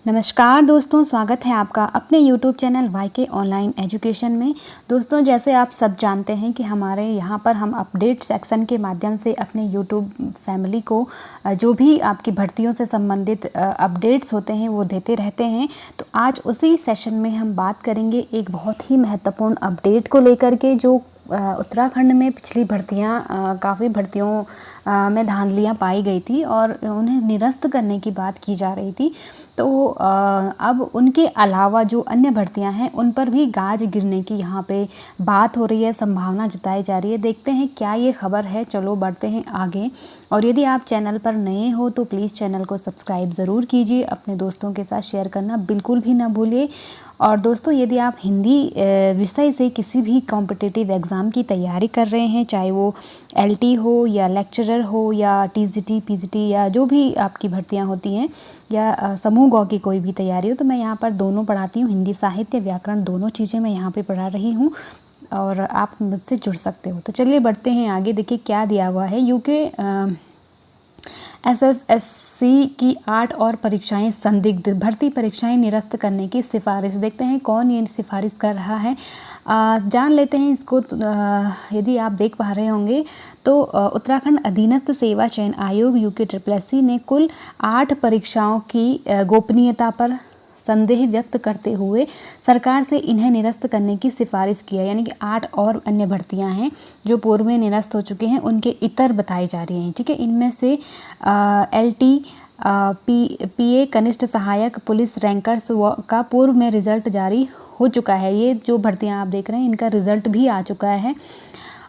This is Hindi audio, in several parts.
नमस्कार दोस्तों, स्वागत है आपका अपने YouTube channel YK online education में। दोस्तों, जैसे आप सब जानते हैं कि हमारे यहाँ पर हम अपडेट सेक्शन के माध्यम से अपने YouTube फैमिली को जो भी आपकी भर्तियों से संबंधित अपडेट्स होते हैं वो देते रहते हैं। तो आज उसी सेशन में हम बात करेंगे एक बहुत ही महत्वपूर्ण अपडेट को लेकर के, जो उत्तराखंड में पिछली भर्तियाँ काफ़ी भर्तियों में धांधलियाँ पाई गई थी और उन्हें निरस्त करने की बात की जा रही थी। तो अब उनके अलावा जो अन्य भर्तियां हैं उन पर भी गाज गिरने की यहाँ पे बात हो रही है, संभावना जताई जा रही है। देखते हैं क्या ये खबर है। चलो बढ़ते हैं आगे। और यदि आप चैनल पर नए हो तो प्लीज़ चैनल को सब्सक्राइब ज़रूर कीजिए, अपने दोस्तों के साथ शेयर करना बिल्कुल भी ना भूलिए। और दोस्तों, यदि आप हिंदी विषय से किसी भी कॉम्पिटिटिव एग्ज़ाम की तैयारी कर रहे हैं, चाहे वो एलटी हो या लेक्चरर हो या टीजीटी, पीजीटी या जो भी आपकी भर्तियां होती हैं, या समूह गौ की कोई भी तैयारी हो, तो मैं यहाँ पर दोनों पढ़ाती हूँ। हिंदी साहित्य, व्याकरण, दोनों चीज़ें मैं यहाँ पे पढ़ा रही हूँ और आप मुझसे जुड़ सकते हो। तो चलिए बढ़ते हैं आगे। देखिए क्या दिया हुआ है। यूके एसएससी की 8 और परीक्षाएं संदिग्ध, भर्ती परीक्षाएं निरस्त करने की सिफारिश। देखते हैं कौन ये सिफारिश कर रहा है, जान लेते हैं इसको। यदि आप देख पा रहे होंगे तो उत्तराखंड अधीनस्थ सेवा चयन आयोग UKSSC ने कुल 8 परीक्षाओं की गोपनीयता पर संदेह व्यक्त करते हुए सरकार से इन्हें निरस्त करने की सिफारिश की है। यानी कि 8 और अन्य भर्तियां हैं जो पूर्व में निरस्त हो चुके हैं, उनके इतर बताई जा रही हैं। ठीक है, इनमें से LT PA कनिष्ठ सहायक पुलिस रैंकर्स का पूर्व में रिजल्ट जारी हो चुका है। ये जो भर्तियां आप देख रहे हैं इनका रिजल्ट भी आ चुका है।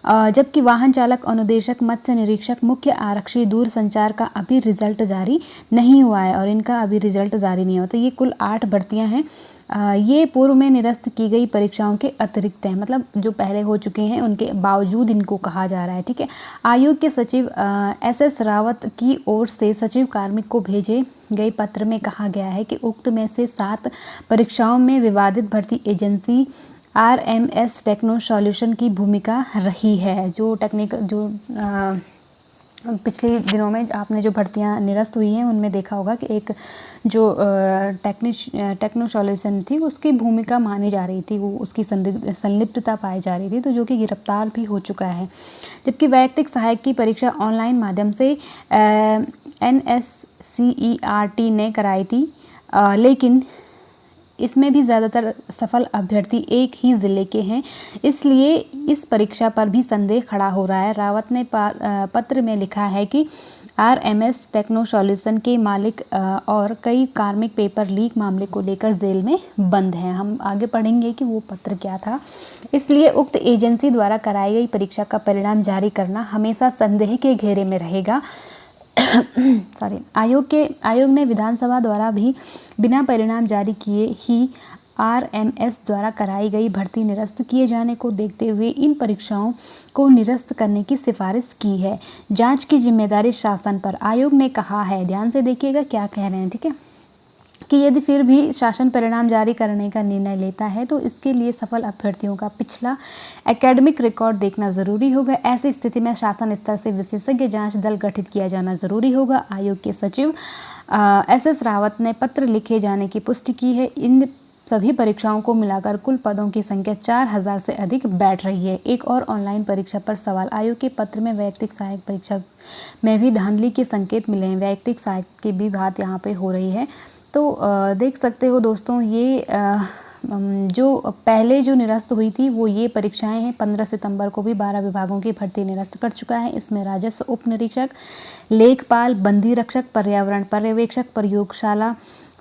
जबकि वाहन चालक, अनुदेशक, मत्स्य निरीक्षक, मुख्य आरक्षी, दूर संचार का अभी रिजल्ट जारी नहीं हुआ है और इनका अभी रिजल्ट जारी नहीं हुआ। तो ये कुल 8 भर्तियां हैं। ये पूर्व में निरस्त की गई परीक्षाओं के अतिरिक्त हैं, मतलब जो पहले हो चुके हैं उनके बावजूद इनको कहा जा रहा है। ठीक है, आयोग के सचिव SS रावत की ओर से सचिव कार्मिक को भेजे गए पत्र में कहा गया है कि उक्त में से 7 परीक्षाओं में विवादित भर्ती एजेंसी RMS टेक्नो सॉल्यूशन की भूमिका रही है। जो पिछले दिनों में आपने जो भर्तियां निरस्त हुई हैं उनमें देखा होगा कि एक जो टेक्नो सॉल्यूशन थी उसकी भूमिका मानी जा रही थी, वो उसकी संलिप्तता पाई जा रही थी, तो जो कि गिरफ्तार भी हो चुका है। जबकि वैयक्तिक सहायक की परीक्षा ऑनलाइन माध्यम से NSCERT ने कराई थी, लेकिन इसमें भी ज़्यादातर सफल अभ्यर्थी एक ही ज़िले के हैं, इसलिए इस परीक्षा पर भी संदेह खड़ा हो रहा है। रावत ने पत्र में लिखा है कि RMS टेक्नो सॉल्यूशन के मालिक और कई कार्मिक पेपर लीक मामले को लेकर जेल में बंद हैं। हम आगे पढ़ेंगे कि वो पत्र क्या था। इसलिए उक्त एजेंसी द्वारा कराई गई परीक्षा का परिणाम जारी करना हमेशा संदेह के घेरे में रहेगा। आयोग ने विधानसभा द्वारा भी बिना परिणाम जारी किए ही RMS द्वारा कराई गई भर्ती निरस्त किए जाने को देखते हुए इन परीक्षाओं को निरस्त करने की सिफारिश की है। जांच की जिम्मेदारी शासन पर, आयोग ने कहा है। ध्यान से देखिएगा क्या कह रहे हैं। ठीक है, कि यदि फिर भी शासन परिणाम जारी करने का निर्णय लेता है तो इसके लिए सफल अभ्यर्थियों का पिछला एकेडमिक रिकॉर्ड देखना ज़रूरी होगा। ऐसी स्थिति में शासन स्तर से विशेषज्ञ जांच दल गठित किया जाना ज़रूरी होगा। आयोग के सचिव SS रावत ने पत्र लिखे जाने की पुष्टि की है। इन सभी परीक्षाओं को मिलाकर कुल पदों की संख्या 4000 से अधिक बैठ रही है। एक और ऑनलाइन परीक्षा पर सवाल। आयोग के पत्र में वैयक्तिक सहायक परीक्षा में भी धांधली के संकेत मिले हैं। वैयक्तिक सहायक की भी बात यहाँ पे हो रही है। तो देख सकते हो दोस्तों, ये जो पहले जो निरस्त हुई थी वो ये परीक्षाएं हैं। 15 सितंबर को भी 12 विभागों की भर्ती निरस्त कर चुका है। इसमें राजस्व उप निरीक्षक, लेखपाल, बंदी रक्षक, पर्यावरण पर्यवेक्षक, प्रयोगशाला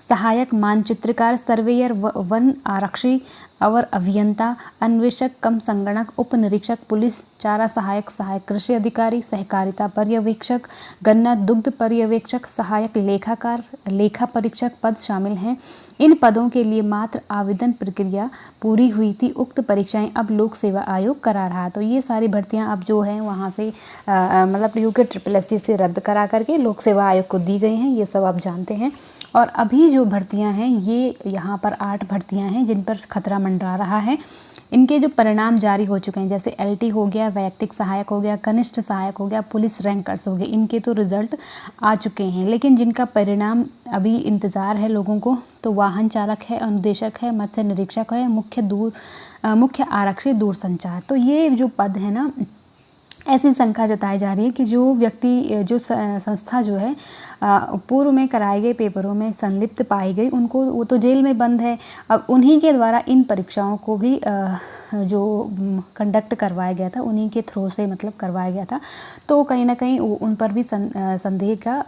सहायक, मानचित्रकार, सर्वेयर, वन आरक्षी और अभियंता, अन्वेषक कम संगणक, उप निरीक्षक पुलिस, चारा सहायक, सहायक कृषि अधिकारी, सहकारिता पर्यवेक्षक, गन्ना दुग्ध पर्यवेक्षक, सहायक लेखाकार, लेखा परीक्षक पद शामिल हैं। इन पदों के लिए मात्र आवेदन प्रक्रिया पूरी हुई थी। उक्त परीक्षाएं अब लोक सेवा आयोग करा रहा है। तो ये सारी भर्तियां अब जो हैं वहाँ से मतलब UKSSC से रद्द करा करके लोक सेवा आयोग को दी गई हैं। ये सब आप जानते हैं। और अभी जो भर्तियां हैं ये यहाँ पर 8 भर्तियां हैं जिन पर खतरा मंडरा रहा है। इनके जो परिणाम जारी हो चुके हैं, जैसे LT हो गया, वैयक्तिक सहायक हो गया, कनिष्ठ सहायक हो गया, पुलिस रैंकर्स हो गए, इनके तो रिजल्ट आ चुके हैं। लेकिन जिनका परिणाम अभी इंतज़ार है लोगों को, तो वाहन चालक है, अनुदेशक है, मत्स्य निरीक्षक है, मुख्य आरक्षी दूरसंचार। तो ये जो पद है ना, ऐसी शंका जताई जा रही है कि जो व्यक्ति, जो संस्था जो है पूर्व में कराए गए पेपरों में संलिप्त पाई गई, उनको, वो तो जेल में बंद है, अब उन्हीं के द्वारा इन परीक्षाओं को भी जो कंडक्ट करवाया गया था, उन्हीं के थ्रू से मतलब करवाया गया था। तो कहीं ना कहीं उन पर भी संदेह का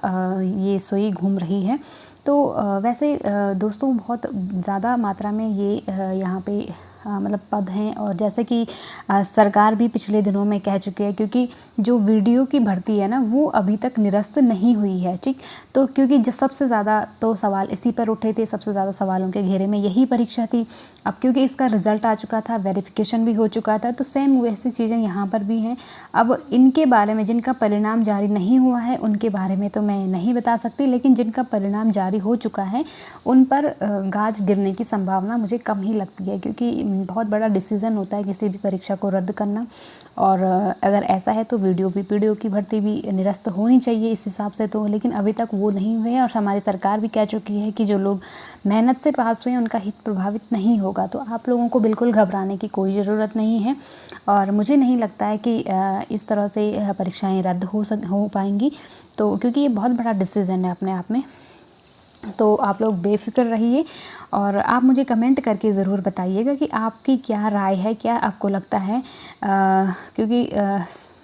ये सुई घूम रही है। तो वैसे दोस्तों बहुत ज़्यादा मात्रा में ये यहाँ पे मतलब पद हैं, और जैसे कि सरकार भी पिछले दिनों में कह चुकी है, क्योंकि जो वीडियो की भर्ती है ना, वो अभी तक निरस्त नहीं हुई है, ठीक। तो क्योंकि सबसे ज़्यादा तो सवाल इसी पर उठे थे, सबसे ज़्यादा सवालों के घेरे में यही परीक्षा थी। अब क्योंकि इसका रिज़ल्ट आ चुका था, वेरिफिकेशन भी हो चुका था, तो सेम वैसी चीज़ें यहाँ पर भी हैं। अब इनके बारे में, जिनका परिणाम जारी नहीं हुआ है, उनके बारे में तो मैं नहीं बता सकती, लेकिन जिनका परिणाम जारी हो चुका है, उन पर गाज गिरने की संभावना मुझे कम ही लगती है, क्योंकि बहुत बड़ा डिसीज़न होता है किसी भी परीक्षा को रद्द करना। और अगर ऐसा है तो पीडीओ की भर्ती भी निरस्त होनी चाहिए इस हिसाब से तो, लेकिन अभी तक वो नहीं हुए हैं। और हमारी सरकार भी कह चुकी है कि जो लोग मेहनत से पास हुए हैं उनका हित प्रभावित नहीं होगा। तो आप लोगों को बिल्कुल घबराने की कोई ज़रूरत नहीं है, और मुझे नहीं लगता है कि इस तरह से परीक्षाएँ रद्द हो पाएंगी। तो क्योंकि ये बहुत बड़ा डिसीज़न है अपने आप में। तो आप लोग बेफ़िक्र रहिए, और आप मुझे कमेंट करके ज़रूर बताइएगा कि आपकी क्या राय है, क्या आपको लगता है। क्योंकि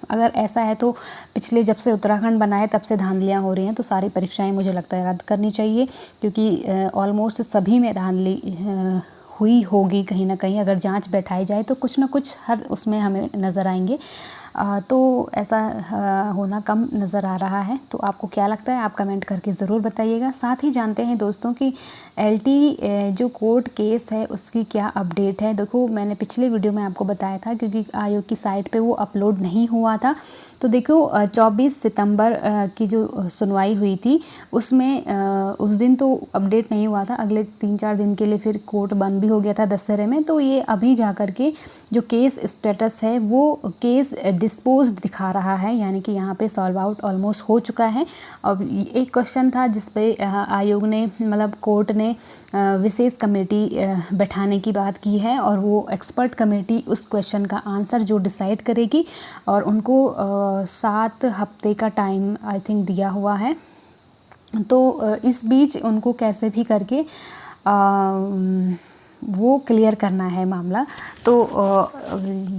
अगर ऐसा है तो पिछले जब से उत्तराखंड बना है तब से धांधलियाँ हो रही हैं, तो सारी परीक्षाएं मुझे लगता है रद्द करनी चाहिए, क्योंकि ऑलमोस्ट सभी में धांधली हुई होगी कहीं ना कहीं। अगर जांच बैठाई जाए तो कुछ ना कुछ हर उसमें हमें नज़र आएंगे। तो ऐसा होना कम नज़र आ रहा है। तो आपको क्या लगता है, आप कमेंट करके ज़रूर बताइएगा। साथ ही जानते हैं दोस्तों कि LT जो कोर्ट केस है उसकी क्या अपडेट है। देखो, मैंने पिछले वीडियो में आपको बताया था, क्योंकि आयोग की साइट पे वो अपलोड नहीं हुआ था। तो देखो 24 सितंबर की जो सुनवाई हुई थी, उसमें उस दिन तो अपडेट नहीं हुआ था। अगले 3-4 दिन के लिए फिर कोर्ट बंद भी हो गया था दशहरे में। तो ये अभी जा कर के जो केस स्टेटस है, वो केस डिस्पोज्ड दिखा रहा है, यानी कि यहाँ पे सॉल्व आउट ऑलमोस्ट हो चुका है। अब एक क्वेश्चन था जिस पे आयोग ने, मतलब कोर्ट ने विशेष कमेटी बैठाने की बात की है, और वो एक्सपर्ट कमेटी उस क्वेश्चन का आंसर जो डिसाइड करेगी, और उनको 7 हफ्ते का टाइम आई थिंक दिया हुआ है। तो इस बीच उनको कैसे भी करके वो क्लियर करना है मामला। तो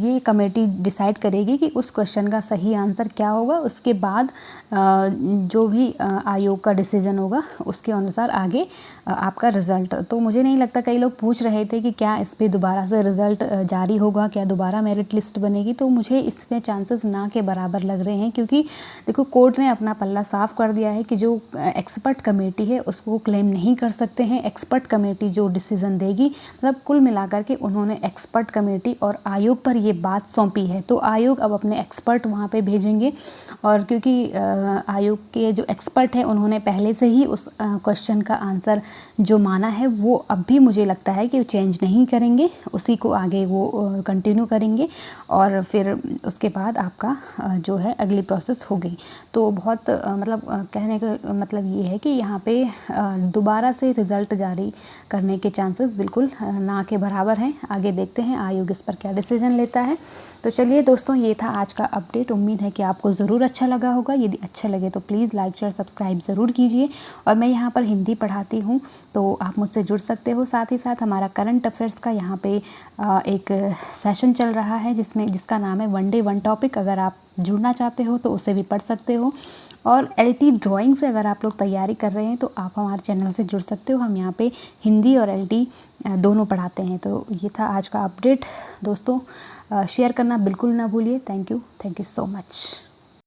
ये कमेटी डिसाइड करेगी कि उस क्वेश्चन का सही आंसर क्या होगा। उसके बाद जो भी आयोग का डिसीजन होगा उसके अनुसार आगे आपका रिज़ल्ट। तो मुझे नहीं लगता, कई लोग पूछ रहे थे कि क्या इस पर दोबारा से रिज़ल्ट जारी होगा, क्या दोबारा मेरिट लिस्ट बनेगी। तो मुझे इसमें चांसेस ना के बराबर लग रहे हैं, क्योंकि देखो कोर्ट ने अपना पल्ला साफ कर दिया है कि जो एक्सपर्ट कमेटी है उसको क्लेम नहीं कर सकते हैं। एक्सपर्ट कमेटी जो डिसीज़न देगी, मतलब कुल मिलाकर के उन्होंने एक्सपर्ट कमेटी और आयोग पर ये बात सौंपी है। तो आयोग अब अपने एक्सपर्ट वहाँ पे भेजेंगे, और क्योंकि आयोग के जो एक्सपर्ट हैं उन्होंने पहले से ही उस क्वेश्चन का आंसर जो माना है, वो अब भी मुझे लगता है कि चेंज नहीं करेंगे, उसी को आगे वो कंटिन्यू करेंगे, और फिर उसके बाद आपका जो है अगली प्रोसेस होगी। तो बहुत मतलब कहने का मतलब ये है कि यहाँ पे दोबारा से रिज़ल्ट जारी करने के चांसेस बिल्कुल ना के बराबर हैं। आगे देखते हैं आयोग इस पर क्या डिसीजन लेता है। तो चलिए दोस्तों, ये था आज का अपडेट। उम्मीद है कि आपको ज़रूर अच्छा लगा होगा। यदि अच्छा लगे तो प्लीज़ लाइक शेयर सब्सक्राइब ज़रूर कीजिए। और मैं यहाँ पर हिंदी पढ़ाती हूँ, तो आप मुझसे जुड़ सकते हो। साथ ही साथ हमारा करंट अफेयर्स का यहाँ पे एक सेशन चल रहा है जिसका नाम है वन डे वन टॉपिक। अगर आप जुड़ना चाहते हो तो उसे भी पढ़ सकते हो। और LT ड्राइंग से अगर आप लोग तैयारी कर रहे हैं तो आप हमारे चैनल से जुड़ सकते हो। हम यहाँ पे हिंदी और LT दोनों पढ़ाते हैं। तो ये था आज का अपडेट दोस्तों। शेयर करना बिल्कुल ना भूलिए। Thank you so much.